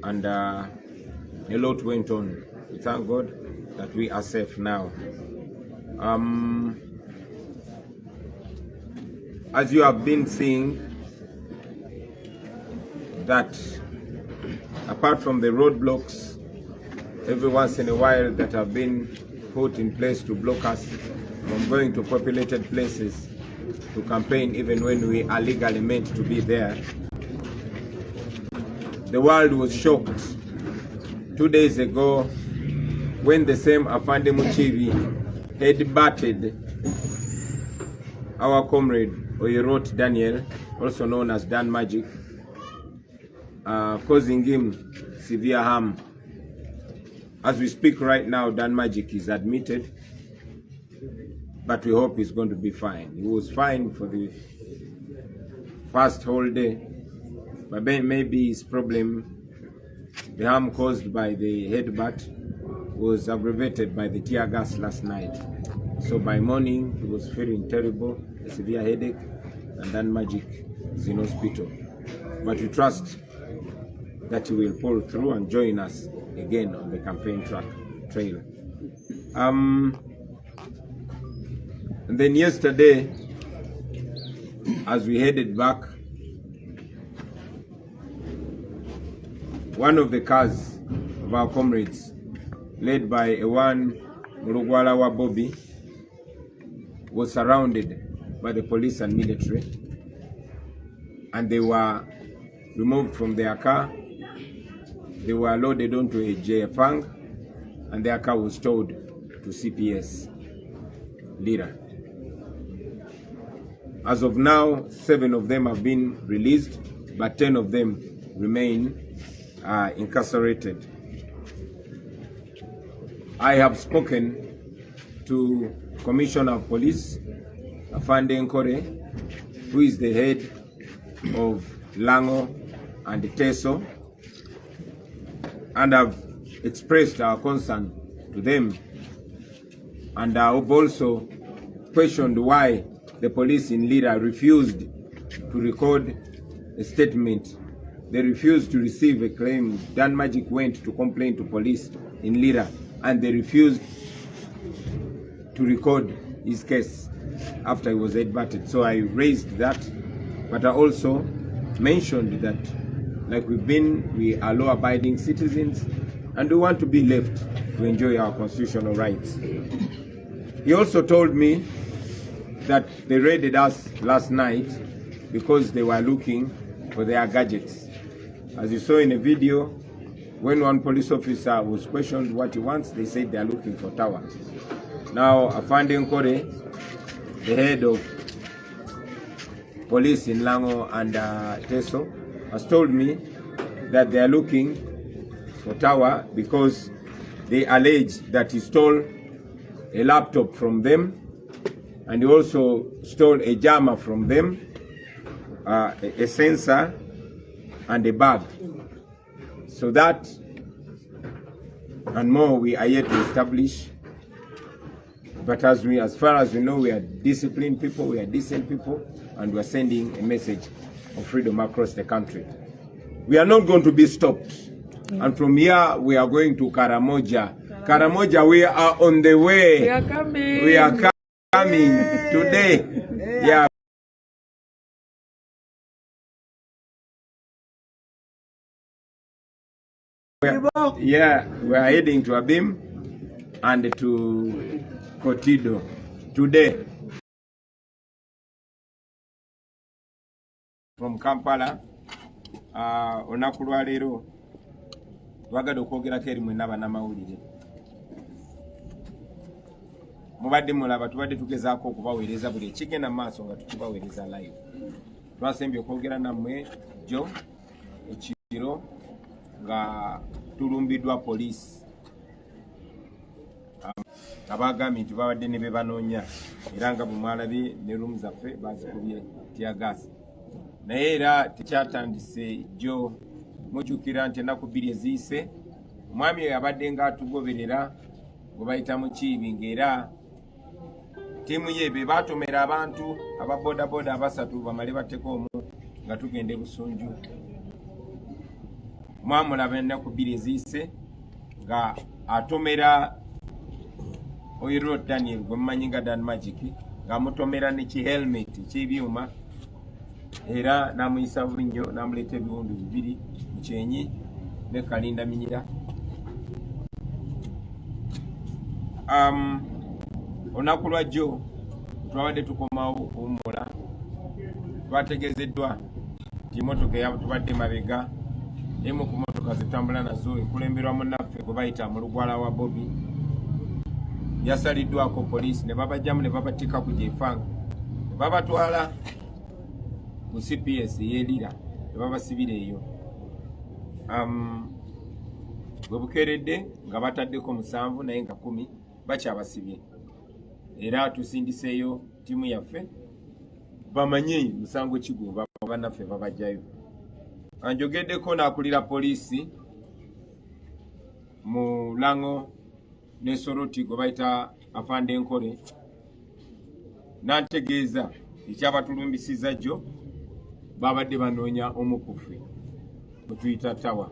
and a lot went on. We thank God that we are safe now. As you have been seeing, that apart from the roadblocks every once in a while that have been put in place to block us from going to populated places to campaign even when we are legally meant to be there, the world was shocked 2 days ago when the same Afande Muchibi had battered our comrade Oyerot Daniel, also known as Dan Magic, causing him severe harm. As we speak right now, Dan Magic is admitted, but we hope he's going to be fine. He was fine for the first whole day, but maybe his problem, the harm caused by the headbutt, was aggravated by the tear gas last night. So by morning, he was feeling terrible, a severe headache, and Dan Magic is in hospital. But we trust that he will pull through and join us again on the campaign trail. And then yesterday, as we headed back, one of the cars of our comrades, led by a one Murugwala wa Bobi, was surrounded by the police and military, and they were removed from their car. They were loaded onto a JFang, and their car was towed to CPS Lira. As of now, 7 of them have been released, but 10 of them remain incarcerated. I have spoken to Commissioner of Police, Afande Nkore, who is the head of Lango and Teso, and I've expressed our concern to them, and I've also questioned why the police in Lira refused to record a statement. They refused to receive a claim. Dan Magic went to complain to police in Lira, and they refused to record his case after he was headbutted. So I raised that, but I also mentioned that, like we are law-abiding citizens, and we want to be left to enjoy our constitutional rights. He also told me that they raided us last night because they were looking for their gadgets. As you saw in a video, when one police officer was questioned what he wants, they said they are looking for tower. Now, Afande Nkore, the head of police in Lango and Teso, has told me that they are looking for tower because they allege that he stole a laptop from them, and he also stole a jammer from them, a sensor, and a bag. So that and more we are yet to establish. But as far as we know, we are disciplined people, we are decent people, and we are sending a message of freedom across the country. We are not going to be stopped. And from here, we are going to Karamoja. Karamoja, we are on the way. We are coming. We are coming today. Yeah. We are heading to Abim and to Kotido today. From Kampala, Onakulwalero, twagala okwogera keri mwenna bannamawulire. Mubadde mulaba tubadde tugezaako okubaweereza buli ekigenda mu maaso nga tukibaweereza live. Twasembye okwogera nammwe jjo ekiro nga tulumbiddwa poliisi abagambye nti babadde ne be banoonya, era nga bwe mwalabye ne ruumu zaffe bazikubye tyagaasi. Naye era tekyatandise jjo, mujjukira nti ennaku 2 eziyise omwami oyo abadde ng'atugoberera gwe bayita Mukiibi, ng'era ttiimu ye be baatomera abantu ababodaboda 3 bamale batteko omu nga tugenda e Busunju. mwamulaba ennaku bbiri eziise nga atomera oyo Daniel gwe mumanyi nga Dan Magic ng'amutomera ne ki-helmet ky'ebyuma era n'amuyisa bunnyo n'amuleeta ebiwundu 2 mu kyenyi ne kalinda minyira. Olunaku lwa jjo twabadde tukomawo okuwummula, twategezeddwa nti emmotoka eyatubadde mabega emu ku mmotoka zitambula nazo ekulemberwa munnaffe gwe bayita mu lugwala wa Bobi yasaliddwako poliisi ne babajjamu ne babatika ku gyefanga ne babatwala ku CPS ey'e Lira ne babasibira eyo. Bwe bukeeredde nga bataddeko 7 naye nga 10 bakyabasibye era tusindiseeyo ttiimu yaffe bamanye musango kiguba bannaffe babajjayo. Anjogeddeko n'akulira poliisi mu Lango ne Soroti gwe bayita Afande Nkole n'antegeeza ekyabatulumbisizza jjo babadde banoonya omukufi gwe tuyita Tawa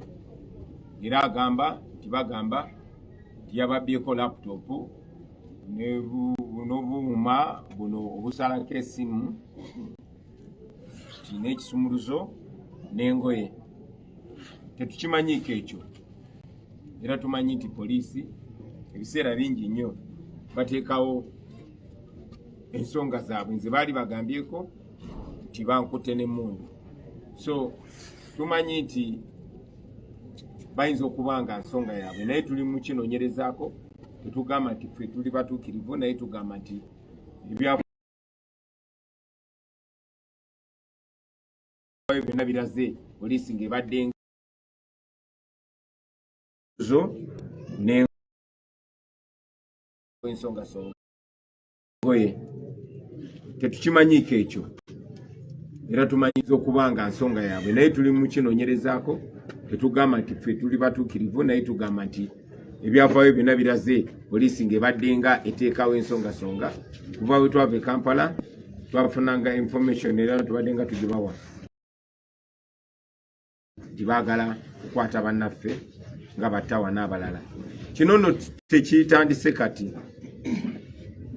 era agamba nti bagamba nti yababbyeko laputopu n'obuuma buno obusalako essimu n'ekisumuluzo n'engoye. Tetukimanyiiko ekyo era tumanyi nti poliisi ebiseera bingi nnyo bateekawo ensonga zaabwe nze baali bagambyeko nti bankutte n'emmundu, so tumanyi nti bayinza okuba nga nsonga yaabwe naye tuli mu kinoonyerezaako. Tetugamba nti ffe tuli batuukirivu naye tugamba nti ebyafaayo byonna biraze poliisi ng'ebadde zo n'ensonga ngoye. Tetukimanyiiko ekyo era tumanyiza okuba nga nsonga yaabwe naye tuli mu kinoonyerezaako. Tetugamba nti ffe tuli batuukirivu naye tugamba nti ebyafaayo byonna biraze poliisi ng'ebadde nga eteekawo ensongasonga. Kuva we twava e Kampala twafunanga information era tubadde nga tugibawa nti baagala kukwata bannaffe nga Batawa n'abalala. Kino nno tekitandise kati,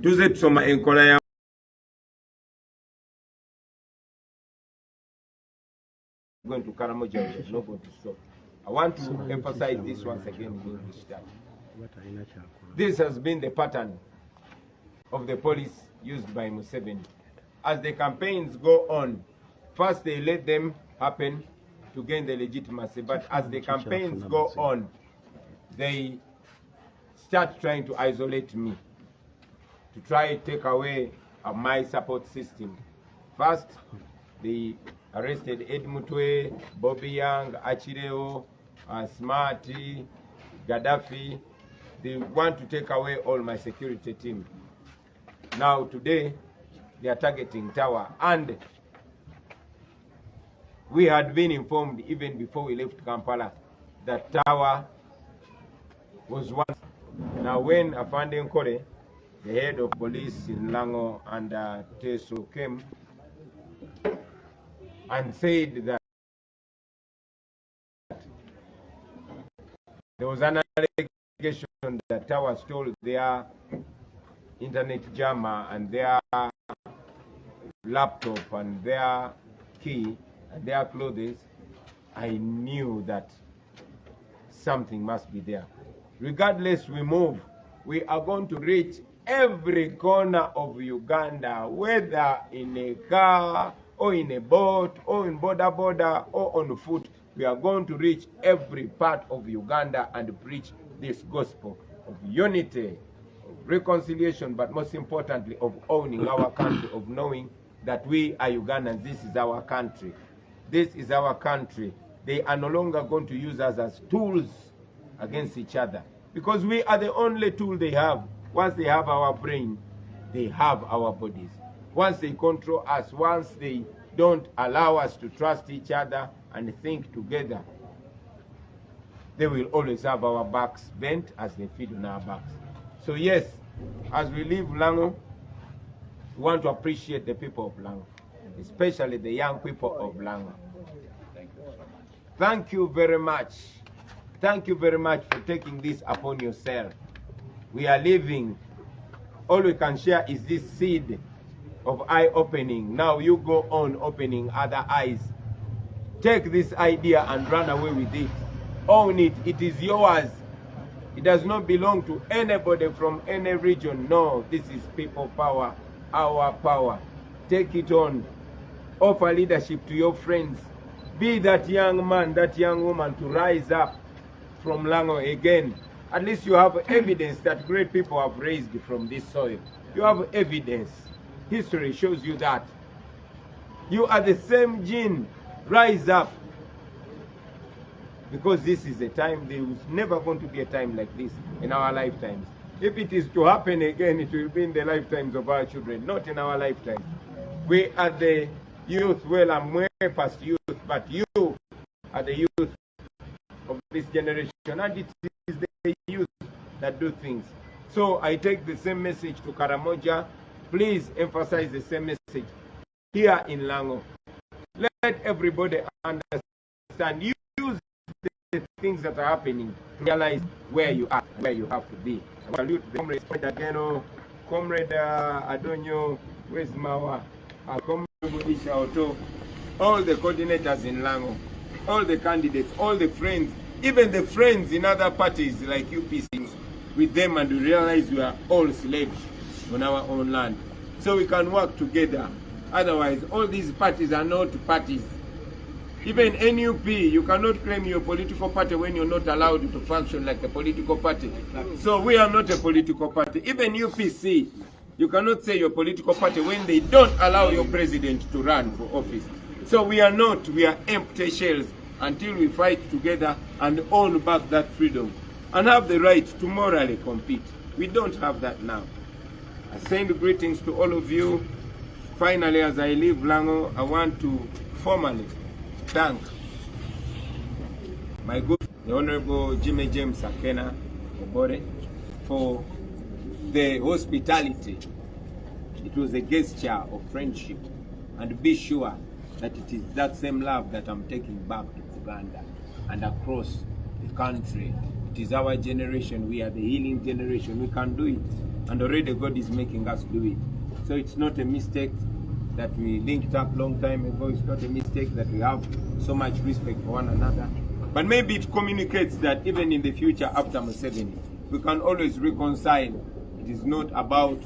tuze tusoma enkola ya going to Karamoja, not going to stop. I want to emphasize this once again during this time. This has been the pattern of the police used by Museveni. As the campaigns go on, first they let them happen to gain the legitimacy, but as the campaigns go on, they start trying to isolate me, to try to take away my support system. First, they arrested Ed Mutwe, Bobi Young, Achireo, Smarty, Gaddafi. They want to take away all my security team. Now today, they are targeting Tawa. And we had been informed even before we left Kampala that Tawa was one. Now when Afande Nkole, the head of police in Lango and Teso came and said that there was an allegation that Tawa stole their internet jammer and their laptop and their key and their clothes, I knew that something must be there. Regardless we move, we are going to reach every corner of Uganda, whether in a car or in a boat or in border or on foot. We are going to reach every part of Uganda and preach this gospel of unity, of reconciliation, but most importantly of owning our country, of knowing that we are Ugandans. This is our country. This is our country. They are no longer going to use us as tools against each other, because we are the only tool they have. Once they have our brain, they have our bodies. Once they control us, once they don't allow us to trust each other and think together, they will always have our backs bent as they feed on our backs. So yes, as we leave Lango, we want to appreciate the people of Lango, especially the young people of Lango. Thank you very much. Thank you very much for taking this upon yourself. We are living. All we can share is this seed of eye-opening. Now you go on opening other eyes. Take this idea and run away with it. Own it. It is yours. It does not belong to anybody from any region. No, this is people power, our power. Take it on. Offer leadership to your friends. Be that young man, that young woman to rise up from Lango again. At least you have evidence that great people have raised from this soil. You have evidence. History shows you that. You are the same gene. Rise up. Because this is a time, there is never going to be a time like this in our lifetimes. If it is to happen again, it will be in the lifetimes of our children, not in our lifetime. We are the youth. Well, I'm way past youth, but you are the youth of this generation. And it is the youth that do things. So I take the same message to Karamoja. Please emphasize the same message here in Lango. Let everybody understand. Use the things that are happening to realize where you are, where you have to be. I salute the comrades, Comrade Adonyo, where's Mawa, Comrade Ishaoto, all the coordinators in Lango, all the candidates, all the friends, even the friends in other parties like UPC, with them, and we realize we are all slaves on our own land. So we can work together. Otherwise, all these parties are not parties. Even NUP, you cannot claim your political party when you're not allowed to function like a political party. So we are not a political party. Even UPC, you cannot say your political party when they don't allow your president to run for office. So we are not, we are empty shells until we fight together and own back that freedom and have the right to morally compete. We don't have that now. I send greetings to all of you. Finally, as I leave Lango, I want to formally thank my good the Honorable Jimmy James Akena Obore for the hospitality. It was a gesture of friendship, and be sure that it is that same love that I'm taking back to Uganda and across the country. It is our generation. We are the healing generation. We can do it, and already God is making us do it. So it's not a mistake that we linked up long time ago. It's not a mistake that we have so much respect for one another. But maybe it communicates that even in the future after Museveni, we can always reconcile. It is not about,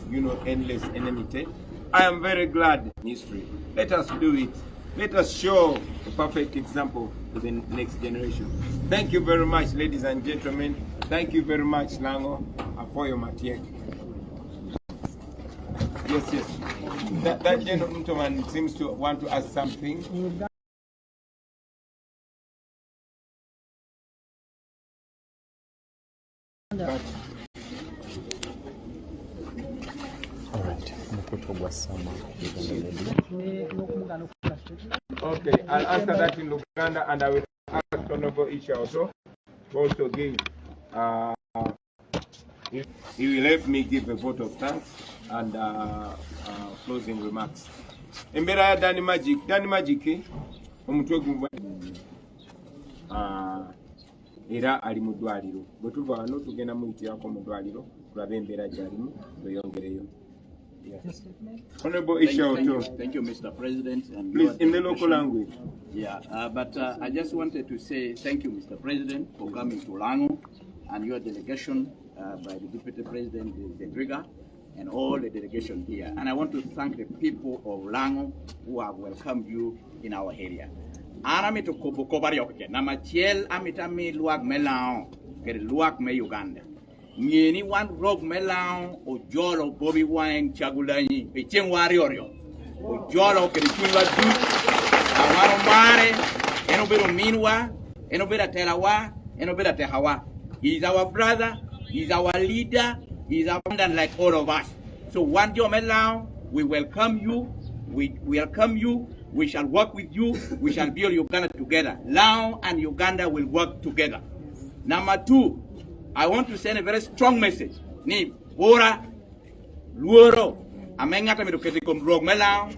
endless enmity. I am very glad in history. Let us do it. Let us show a perfect example to the next generation. Thank you very much, ladies and gentlemen. Thank you very much, Lango, for your Matiek. Yes. That gentleman seems to want to ask something. But, all right. Okay, I'll answer that in Uganda, and I will ask Honorable Isha also give. He will help me give a vote of thanks and closing remarks. Embera ya Danny Magic, omutwe gumba era ali mu ddwaliro. Bwe tuva wano tugenda muyitirako mu ddwaliro tulabe embeera gy'alimu tweyongereyo. Honorable Isha, thank you, Mr. President. And please, in the local language. Yeah, but I just wanted to say thank you, Mr. President, for coming to Lango and your delegation by the Deputy President, the Trigger, and all the delegation here. And I want to thank the people of Lango who have welcomed you in our area. Anami to Kobari Oke, Namachiel Amitami Luak Melao, get Luak Me Uganda. Nyeni one rock Melao, or Jolo Bobi Wine, Chagulani, a Chen Warrior, or Jolo Kerichua Du, Awaro Mare, Enobero Minwa, Enobera Telawa, Enobera Tehawa. He is our brother, he is our leader, he is abundant like all of us. So one Joe Melao, we welcome you, we welcome you. We shall work with you. We shall build Uganda together. Lao and Uganda will work together. Number two, I want to send a very strong message. Ni Bora, Luoro, Amengata Medoketicum Rog Melao,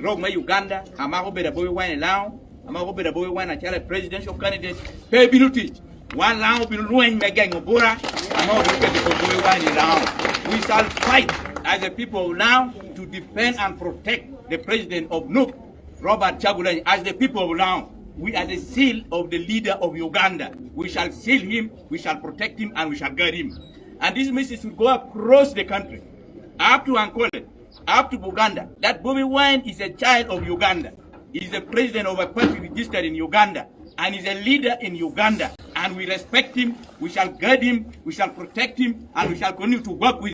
Rog Me Uganda, Amaho Beda Bobi Wine Lao, Amaho Beda Bobi Wine, a child presidential candidate, pay Biluti, One round will ruin Megang Obura, and all the people of Bobi Wine around. We shall fight as a people now to defend and protect the president of NUP, Robert Chagulanyi, as the people of now. We are the seal of the leader of Uganda. We shall seal him, we shall protect him, and we shall guard him. And this message will go across the country, up to Ankole, up to Uganda, that Bobi Wine is a child of Uganda. He is the president of a party registered in Uganda, and is a leader in Uganda. And we respect him, we shall guard him, we shall protect him, and we shall continue to work with him.